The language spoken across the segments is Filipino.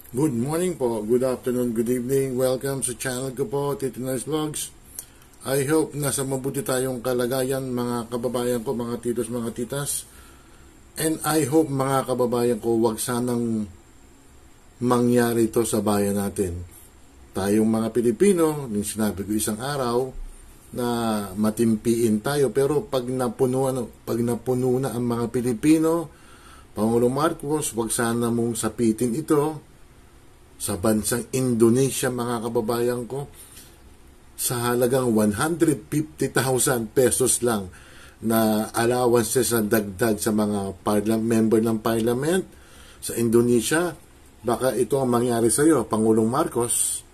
Good morning po, good afternoon, good evening. Welcome sa channel ko po, Tito Nice Vlogs. I hope nasa mabuti tayong kalagayan mga kababayan ko, mga titos, mga titas. And I hope mga kababayan ko, wag sanang mangyari ito sa bayan natin. Tayong mga Pilipino, yung sinabi ko isang araw, na matimpiin tayo. Pero pag napuno na ang mga Pilipino, Pangulong Marcos, wag sana mong sapitin ito sa bansang Indonesia, mga kababayan ko, sa halagang 150,000 pesos lang na allowances na dagdag sa mga member ng parliament sa Indonesia. Baka ito ang mangyari sa iyo, Pangulong Marcos.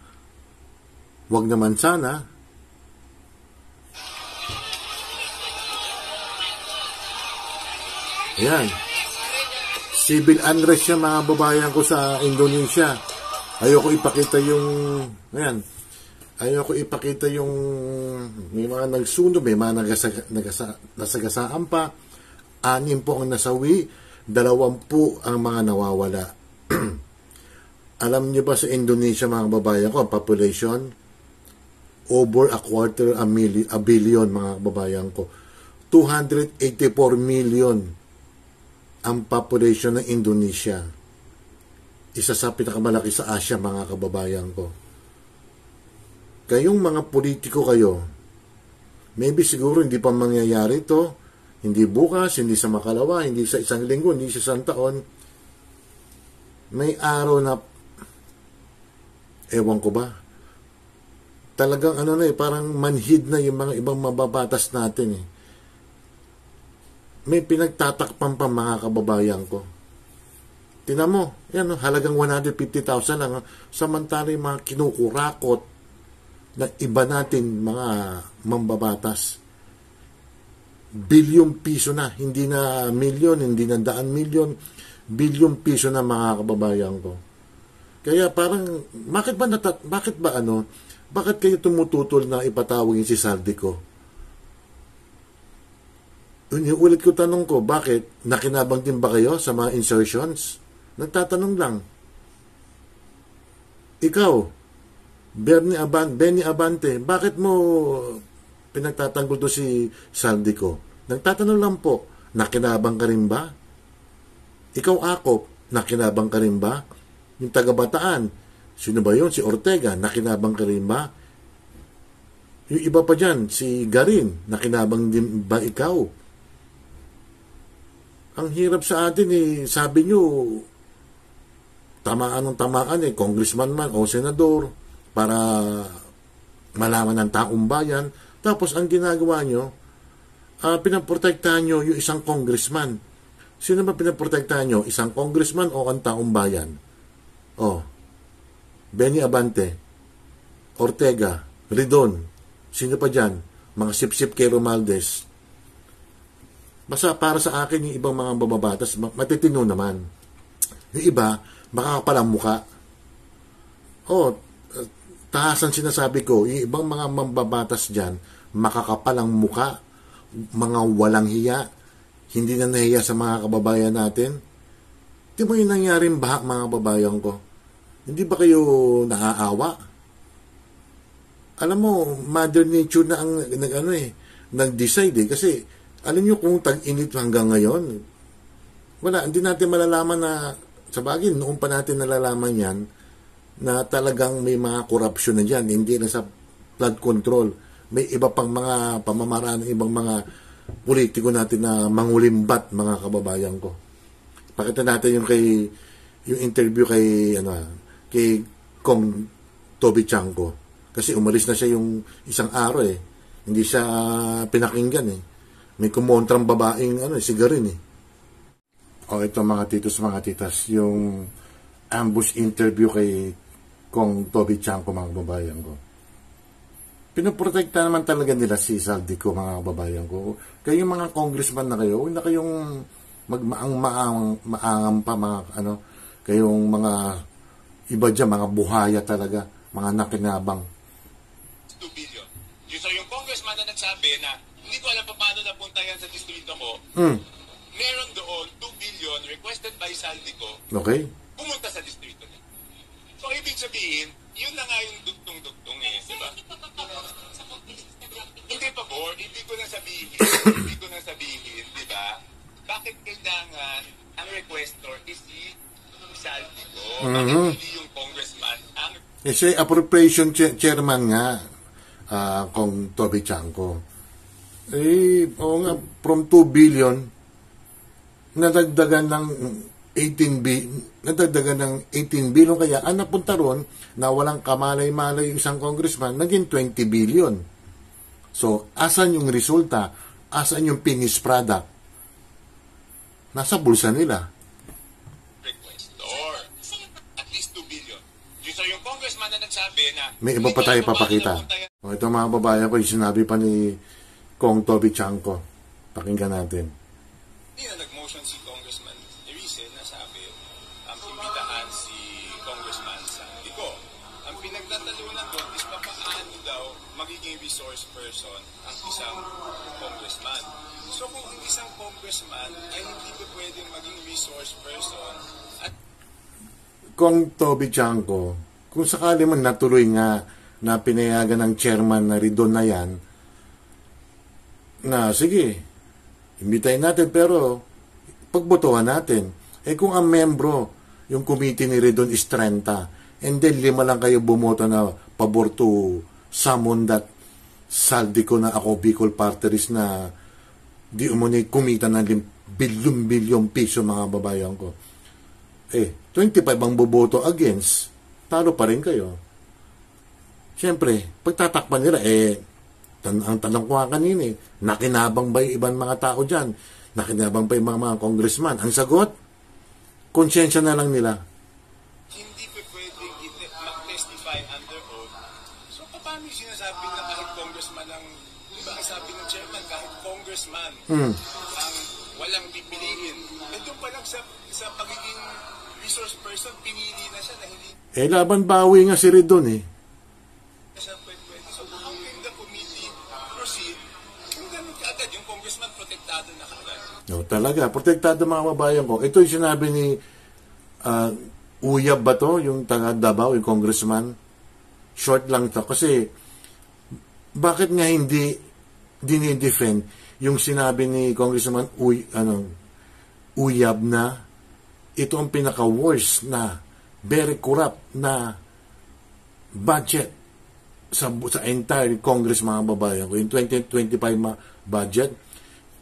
Wag naman sana. Ayan. Civil unrest siya, mga babayan ko, sa Indonesia. Ayoko ipakita yung, ayan, ayoko ipakita yung may mga nagsunog, may mga nasagasaan pa, 6 po ang nasawi, 20 ang mga nawawala. Alam niyo ba sa Indonesia, mga babayan ko, ang population, over a billion, mga babayan ko. 284 million ang population ng Indonesia. Isa sa pinakamalaki sa Asia, mga kababayan ko. Kayong mga politiko kayo, maybe siguro hindi pa mangyayari ito, hindi bukas, hindi sa makalawa, hindi sa isang linggo, hindi sa isang taon. May araw na, ewan ko ba, talagang parang manhid na yung mga ibang mababatas natin eh. May pinagtatakpan pa, mga kababayan ko. Tingnan mo, yan, halagang 150,000 lang. Samantala yung mga kinukurakot na iba natin, mga mambabatas. Bilyong piso na, hindi na milyon, hindi na daan milyon, bilyong piso na, mga kababayan ko. Kaya parang, bakit kayo tumututol na ipatawag si Saldico? Ulit ko tanong ko, bakit? Nakinabang din ba kayo sa mga insertions? Nagtatanong lang. Ikaw, Benny Abante, bakit mo pinagtatanggol to si Saldico? Nagtatanong lang po, nakinabang ka rin ba? Ikaw, Akop, nakinabang ka rin ba? Yung taga-Bataan, sino ba yun? Si Ortega, nakinabang ka rin ba? Yung iba pa dyan, si Garin, nakinabang din ba ikaw? Ang hirap sa atin sabi nyo, tamaan congressman man o senador, para malaman ng taong bayan. Tapos ang ginagawa nyo, pinaprotektahan nyo yung isang congressman. Sino ba pinaprotektahan nyo? Isang congressman o ang taong bayan? Benny Abante, Ortega, Ridon, sino pa dyan? Mga sip-sip kay Romualdez. Basta para sa akin, yung ibang mga bababatas, matitino naman. Yung iba, makakapalang muka. Tahasan sinasabi ko, yung ibang mga mambabatas dyan, makakapalang muka, mga walang hiya, hindi na nahiya sa mga kababayan natin. Di ba yung nangyaring bahak, mga kababayan ko? Hindi ba kayo naaawa? Alam mo, Mother Nature na ang nag-decide kasi alam nyo kung tag-init hanggang ngayon, wala, hindi natin malalaman na, sa bagay, noon pa natin nalalaman yan, na talagang may mga korupsyon na dyan, hindi na sa flood control. May iba pang mga pamamaraan ng ibang mga politiko natin na mangulimbat, mga kababayan ko. Pakita natin yung interview kay Kong Toby Chanko. Kasi umalis na siya yung isang araw Hindi siya pinakinggan May kumontrang babaeng si Garin ito, mga titos, mga titas, yung ambush interview kay Kong Toby Chanko, mga babayan ko. Pinoprotekta naman talaga nila si Saldico, mga babayan ko. Kayong mga congressman na kayo, huwag na kayong maangam pa, mga kayong mga iba dyan, mga buhaya talaga, mga nakinabang. 2 billion. So yung congressman na nagsabi na hindi ko alam pa paano napunta yan sa distrito mo, meron doon 2 billion requested by Saldico. Okay. Pumunta sa distrito niya. ibig sabihin, yun na nga yung dugtong-dugtong eh, di ba? Hindi pa, Bor. Hindi ko na sabihin, di ba? Bakit kailangan ang requestor is si Saldico? Bakit hindi yung congressman? Siya appropriation chairman nga, kung Toby Chanco. Oo nga, from 2 billion, nadagdagan ng 18 billion, kaya ang napunta ron na walang kamalay-malay yung isang congressman, naging 20 billion. So, asan yung resulta? Asan yung finished product? Nasa bulsa nila. Requestor. At least 2 billion. So, yung congressman na nagsabi na... May iba pa tayo papakita. O, ito mga babayan ko, yung sinabi pa ni Kong Toby Chanco. Pakinggan natin. Hindi na nag-motion si Congressman Erice na sabi ang imbitahan si Congressman Saldico. Ang pinagtatalunan doon is papaano daw magiging resource person ang isang congressman. So kung ang isang congressman ay hindi pa pwedeng maging resource person at Kong Toby Chanco, kung sakali man natuloy nga na pinayagan ng chairman na Ridon na yan, na sige, imbitahin natin pero pagbotohan natin. Kung ang membro, yung committee ni Ridon is 30, and then 5 lang kayo bumoto na pabor to summon that Saldico na ako Bicol Party List na di umunay kumita ng bilyon-bilyon piso mga babayan ko. 25 ang boboto against, talo pa rin kayo. Siyempre, pagtatakpan nila, ang tanong ko kanina, nakinabang ba yung ibang mga tao dyan? Nakinabang ba yung mga congressman? Ang sagot, konsensya na lang nila. Hindi pa pwedeng mag-testify under oath. So, paano yung sinasabi na kahit congressman ang, di ba sabi ng chairman, kahit congressman ang walang pipiliin. Doon pa lang sa pagiging resource person, pinili na siya na hindi... Laban bawi nga si Ridon siya pwede. So, how can the committee proceed kung ganun kaagad yung congressman protektado na kaagad? No, talaga, protektado mga babayan ko. Ito yung sinabi ni Uyab ba to, yung taga Davao, yung congressman. Short lang to. Kasi, bakit nga hindi dinidefend yung sinabi ni Congressman Uyab na ito ang pinaka-worst na very corrupt na budget sa entire Congress mga babayan ko. Yung 2025 budget,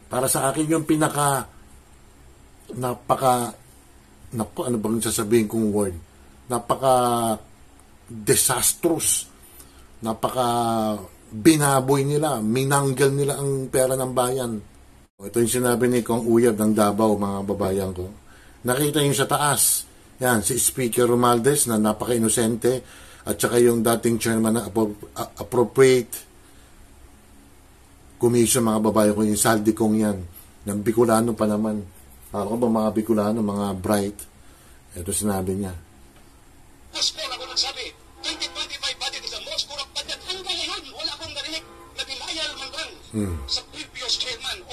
para sa akin yung ano bang sasabihin kong word? Disastrous. Binaboy nila, minanggal nila ang pera ng bayan. Ito yung sinabi ni Kong Uyab ng Davao, mga babayan ko. Nakita yung sa taas. Yan, si Speaker Romualdez na napaka-inosente at saka yung dating chairman na appropriate commission, mga babayan ko, yung Saldicong yan. Ng Bicolano pa naman. Ako ba mga Bicolano, mga bright. Ito sinabi niya. Mas po ako nagsabi, 2025 budget is the most corrupt budget. Hanggang ngayon, wala akong narinig na denial man lang sa previous chairman.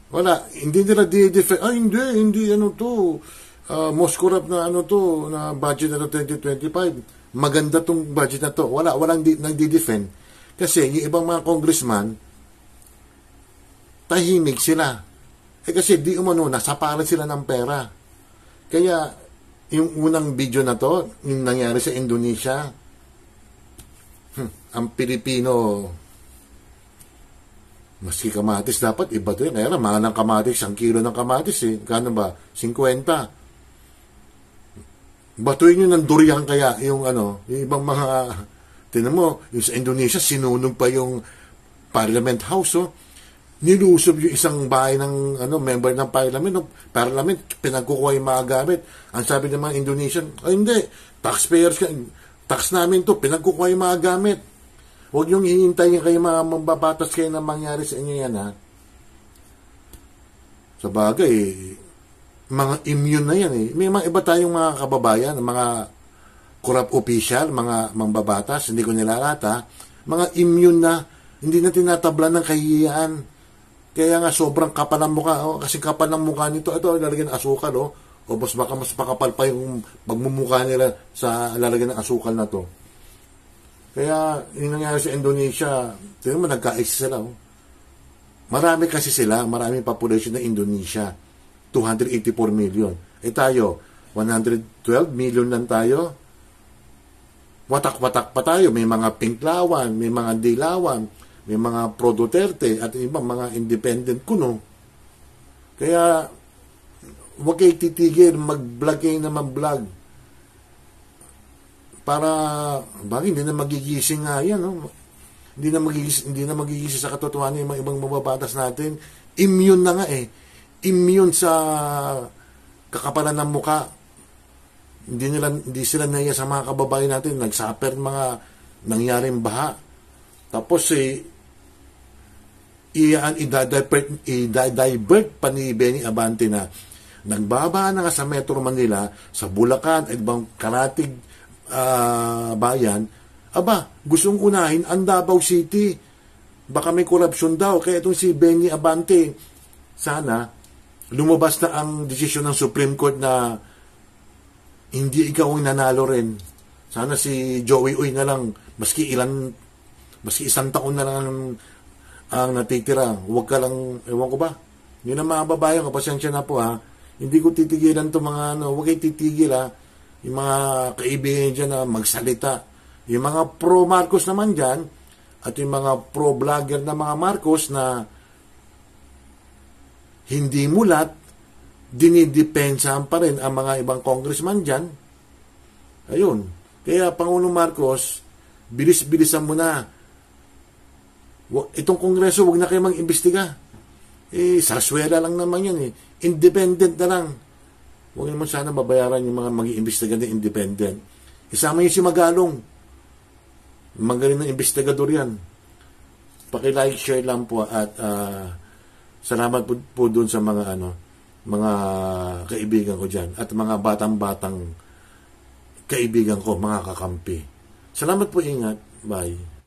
Wala, hindi nila di-defend. Hindi, most corrupt na na budget na 2025. Maganda tong budget na to. Walang nagdi-defend. Kasi yung ibang mga congressman, tahimik sila. Kasi di umano, nasapalan sila ng pera. Kaya, yung unang video na to, yung nangyari sa Indonesia, ang Pilipino, maski kamatis, dapat iba to yun. Kaya mahal ng kamatis, 1 kilo ng kamatis Kano ba? 50. Batuin nyo ng durian kaya, yung ibang mga, tinan mo, yung sa Indonesia, sinunog pa yung Parliament House, nilusob yung isang bahay ng member ng parliament, pinagkukuha yung mga gamit. Ang sabi ng mga Indonesian, hindi, taxpayers, tax namin to, pinagkukuha yung mga gamit. Huwag niyong hihintayin kayo mga mambabatas kayo na mangyari sa inyo yan, ha. Sa bagay, mga immune na yan, May mga iba tayong mga kababayan, mga corrupt official, mga mambabatas, hindi ko nilalata, mga immune na, hindi na tinatablan ng kahiyaan. Kaya nga sobrang kapal ng mukha, kasi kapal ng mukha nito, ito lalagyan ng asukal, O baka mas pakapal pa yung pagmumukha nila sa lalagyan ng asukal na to. Kaya, yung nangyari sa Indonesia, tingnan mo, nagka-ISIS sila. Oh. Marami kasi sila, maraming population ng Indonesia. 284 million. Tayo, 112 million lang tayo. Watak-watak pa tayo. May mga Pinklawan, may mga Dilawan, may mga Pro Duterte, at ibang mga independent kuno. Kaya, huwag kayo titigil, mag-vlog kayo na mag-vlog. Para, bakit hindi na magigising nga yan, no? Hindi na magigising sa katotohanan yung mga ibang mababatas natin. Immune na nga eh. Immune sa kakapalan ng muka. Hindi sila naiya sa mga kababayan natin. Nag-suffer mga nangyaring baha. Tapos i-divert pa ni Benny Abante na nagbaba na nga sa Metro Manila, sa Bulacan, at ibang karatig bayan. Aba, gustong unahin ang Davao City. Baka may korupsyon daw. Kaya itong si Benny Abante, sana lumabas na ang desisyon ng Supreme Court na hindi ikaw ang nanalo rin. Sana si Joey Uy na lang, maski isang taon na lang ang natitira. Huwag ka lang, ewan ko ba? Yun ang mga babayan, kapasensya na po ha. Hindi ko titigilan to mga huwag kayo titigil ha. Yung mga kaibigan dyan na magsalita. Yung mga pro-Marcos naman dyan, at yung mga pro-vlogger na mga Marcos na hindi mulat, dinidepensahan pa rin ang mga ibang congressman dyan. Ayun. Kaya, Pangulong Marcos, bilis-bilisan mo na. Itong kongreso, huwag na kayo mag-imbestiga. Sarsuela lang naman yan eh. Independent na lang. Huwag naman sana babayaran yung mga mag-iimbestiga na independent. Isama yung si Magalong. Magaling ng investigador yan. Paki-like, share lang po at salamat po doon sa mga mga kaibigan ko dyan at mga batang-batang kaibigan ko, mga kakampi. Salamat po, ingat. Bye.